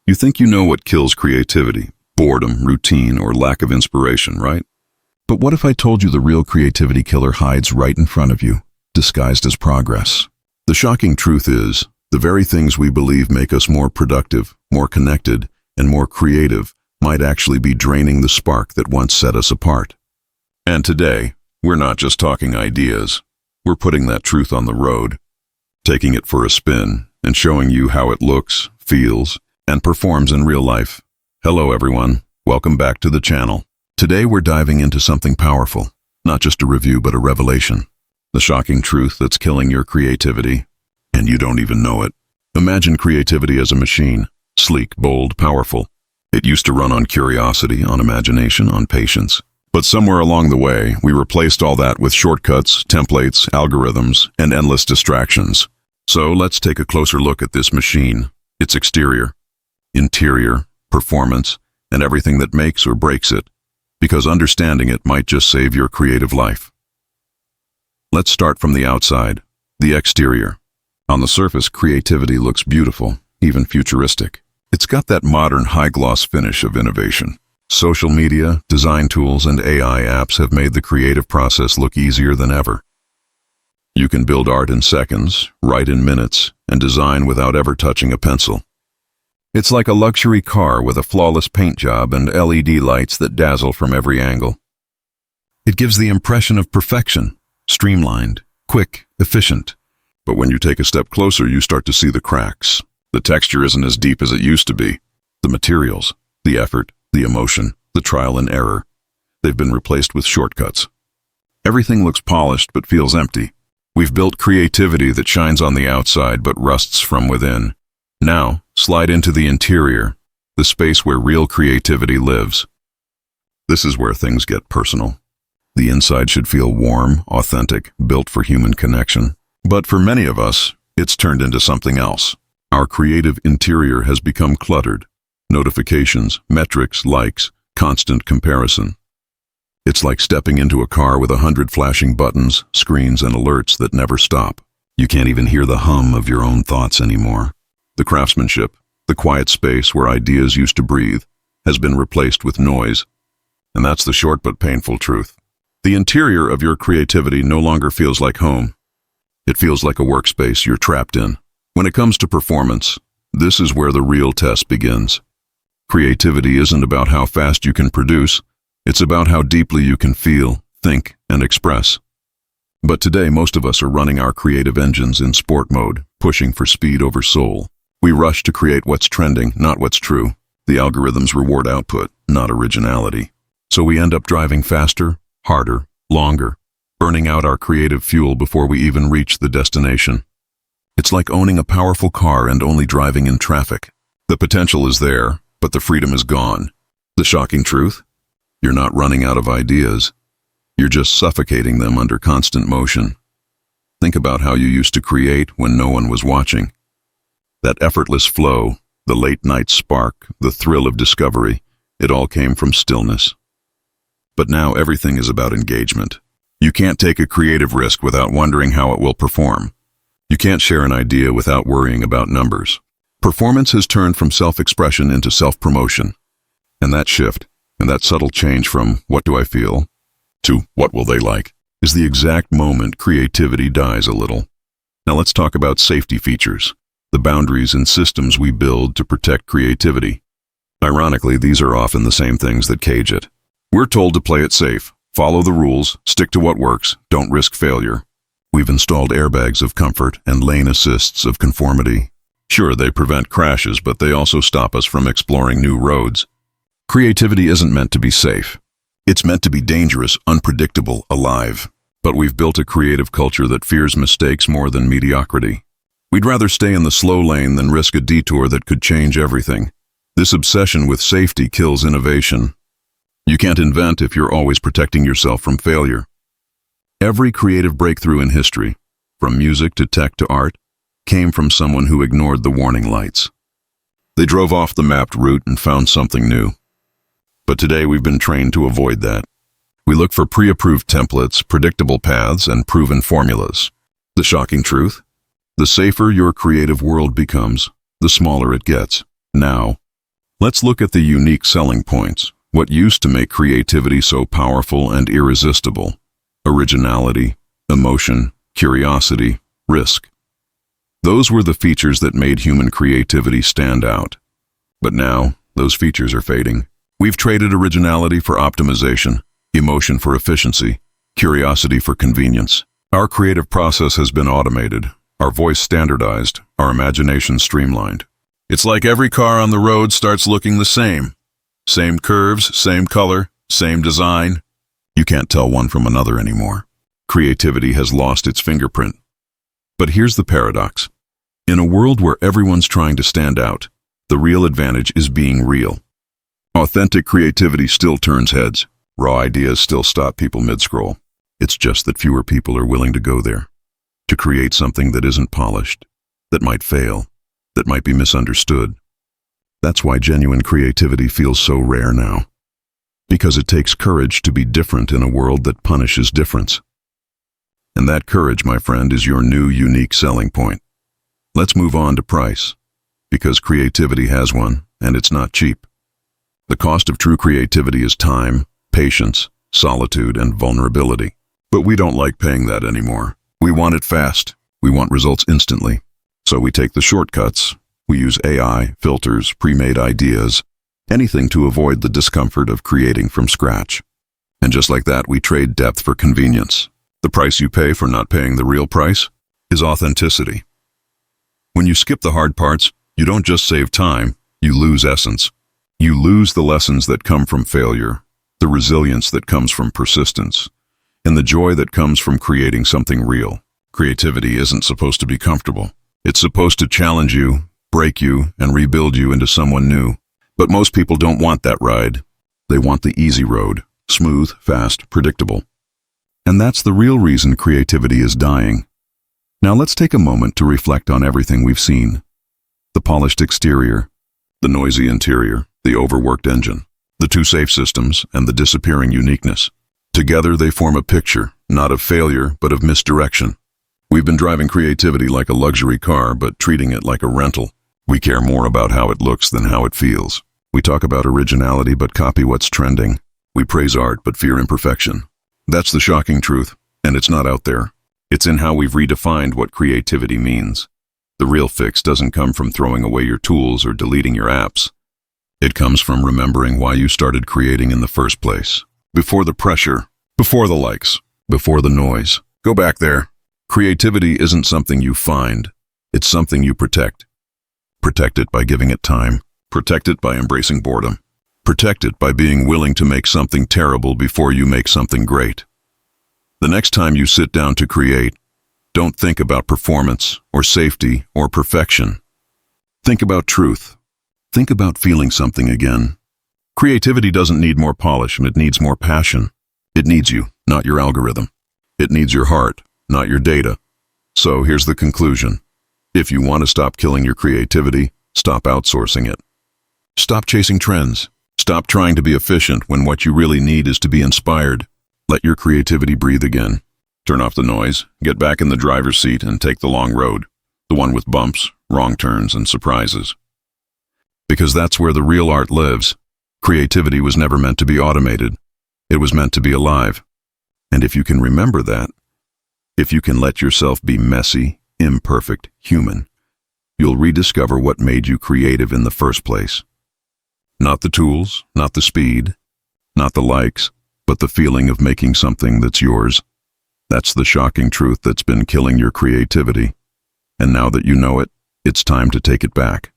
You think you know what kills creativity, boredom, routine, or lack of inspiration, right? But what if I told you the real creativity killer hides right in front of you, disguised as progress? The shocking truth is, the very things we believe make us more productive, more connected, and more creative might actually be draining the spark that once set us apart. And today, we're not just talking ideas. We're putting that truth on the road, taking it for a spin, and showing you how it looks, feels, and performs in real life. Hello everyone, welcome back to the channel. Today we're diving into something powerful, not just a review but a revelation. The shocking truth that's killing your creativity, and you don't even know it. Imagine creativity as a machine, sleek, bold, powerful. It used to run on curiosity, on imagination, on patience. But somewhere along the way, we replaced all that with shortcuts, templates, algorithms, and endless distractions. So let's take a closer look at this machine, its exterior, interior, performance, and everything that makes or breaks it, because understanding it might just save your creative life. Let's start from the outside, the exterior. On the surface, creativity looks beautiful, even futuristic. It's got that modern high-gloss finish of innovation. Social media, design tools, and AI apps have made the creative process look easier than ever. You can build art in seconds, write in minutes, and design without ever touching a pencil. It's like a luxury car with a flawless paint job and LED lights that dazzle from every angle. It gives the impression of perfection, streamlined, quick, efficient. But when you take a step closer, you start to see the cracks. The texture isn't as deep as it used to be. The materials, the effort, the emotion, the trial and error, they've been replaced with shortcuts. Everything looks polished but feels empty. We've built creativity that shines on the outside but rusts from within. Now, slide into the interior, the space where real creativity lives. This is where things get personal. The inside should feel warm, authentic, built for human connection. But for many of us, it's turned into something else. Our creative interior has become cluttered. Notifications, metrics, likes, constant comparison. It's like stepping into a car with 100 flashing buttons, screens, and alerts that never stop. You can't even hear the hum of your own thoughts anymore. The craftsmanship, the quiet space where ideas used to breathe, has been replaced with noise. And that's the short but painful truth. The interior of your creativity no longer feels like home. It feels like a workspace you're trapped in. When it comes to performance, this is where the real test begins. Creativity isn't about how fast you can produce, it's about how deeply you can feel, think, and express. But today, most of us are running our creative engines in sport mode, pushing for speed over soul. We rush to create what's trending, not what's true. The algorithms reward output, not originality. So we end up driving faster, harder, longer, burning out our creative fuel before we even reach the destination. It's like owning a powerful car and only driving in traffic. The potential is there, but the freedom is gone. The shocking truth? You're not running out of ideas. You're just suffocating them under constant motion. Think about how you used to create when no one was watching. That effortless flow, the late-night spark, the thrill of discovery, it all came from stillness. But now everything is about engagement. You can't take a creative risk without wondering how it will perform. You can't share an idea without worrying about numbers. Performance has turned from self-expression into self-promotion. And that shift, and that subtle change from "what do I feel" to "what will they like" is the exact moment creativity dies a little. Now let's talk about safety features, the boundaries and systems we build to protect creativity. Ironically, these are often the same things that cage it. We're told to play it safe, follow the rules, stick to what works, don't risk failure. We've installed airbags of comfort and lane assists of conformity. Sure, they prevent crashes, but they also stop us from exploring new roads. Creativity isn't meant to be safe. It's meant to be dangerous, unpredictable, alive. But we've built a creative culture that fears mistakes more than mediocrity. We'd rather stay in the slow lane than risk a detour that could change everything. This obsession with safety kills innovation. You can't invent if you're always protecting yourself from failure. Every creative breakthrough in history, from music to tech to art, came from someone who ignored the warning lights. They drove off the mapped route and found something new. But today we've been trained to avoid that. We look for pre-approved templates, predictable paths, and proven formulas. The shocking truth? The safer your creative world becomes, the smaller it gets. Now, Let's look at the unique selling points. What used to make creativity so powerful and irresistible? Originality, emotion, curiosity, risk. Those were the features that made human creativity stand out. But now, those features are fading. We've traded originality for optimization, emotion for efficiency, curiosity for convenience. Our creative process has been automated, our voice standardized, our imagination streamlined. It's like every car on the road starts looking the same. Same curves, same color, same design. You can't tell one from another anymore. Creativity has lost its fingerprint. But here's the paradox. In a world where everyone's trying to stand out, the real advantage is being real. Authentic creativity still turns heads. Raw ideas still stop people mid-scroll. It's just that fewer people are willing to go there, to create something that isn't polished, that might fail, that might be misunderstood. That's why genuine creativity feels so rare now. Because it takes courage to be different in a world that punishes difference. And that courage, my friend, is your new unique selling point. Let's move on to price, because creativity has one, and it's not cheap. The cost of true creativity is time, patience, solitude, and vulnerability. But we don't like paying that anymore. We want it fast. We want results instantly. So we take the shortcuts. We use AI, filters, pre-made ideas, anything to avoid the discomfort of creating from scratch. And just like that, we trade depth for convenience. The price you pay for not paying the real price is authenticity. When you skip the hard parts, you don't just save time, you lose essence. You lose the lessons that come from failure, the resilience that comes from persistence, and the joy that comes from creating something real. Creativity isn't supposed to be comfortable. It's supposed to challenge you, break you, and rebuild you into someone new. But most people don't want that ride. They want the easy road, smooth, fast, predictable. And that's the real reason creativity is dying. Now let's take a moment to reflect on everything we've seen. The polished exterior, the noisy interior, the overworked engine, the too safe systems, and the disappearing uniqueness. Together they form a picture, not of failure, but of misdirection. We've been driving creativity like a luxury car, but treating it like a rental. We care more about how it looks than how it feels. We talk about originality, but copy what's trending. We praise art, but fear imperfection. That's the shocking truth, and it's not out there. It's in how we've redefined what creativity means. The real fix doesn't come from throwing away your tools or deleting your apps. It comes from remembering why you started creating in the first place. Before the pressure, before the likes, before the noise. Go back there. Creativity isn't something you find. It's something you protect. Protect it by giving it time. Protect it by embracing boredom. Protect it by being willing to make something terrible before you make something great. The next time you sit down to create, don't think about performance or safety or perfection. Think about truth. Think about feeling something again. Creativity doesn't need more polish, and it needs more passion. It needs you, not your algorithm. It needs your heart, not your data. So here's the conclusion. If you want to stop killing your creativity, stop outsourcing it. Stop chasing trends. Stop trying to be efficient when what you really need is to be inspired. Let your creativity breathe again. Turn off the noise, get back in the driver's seat, and take the long road. The one with bumps, wrong turns, and surprises. Because that's where the real art lives. Creativity was never meant to be automated. It was meant to be alive. And if you can remember that, if you can let yourself be messy, imperfect, human, you'll rediscover what made you creative in the first place. Not the tools, not the speed, not the likes, but the feeling of making something that's yours. That's the shocking truth that's been killing your creativity. And now that you know it, it's time to take it back.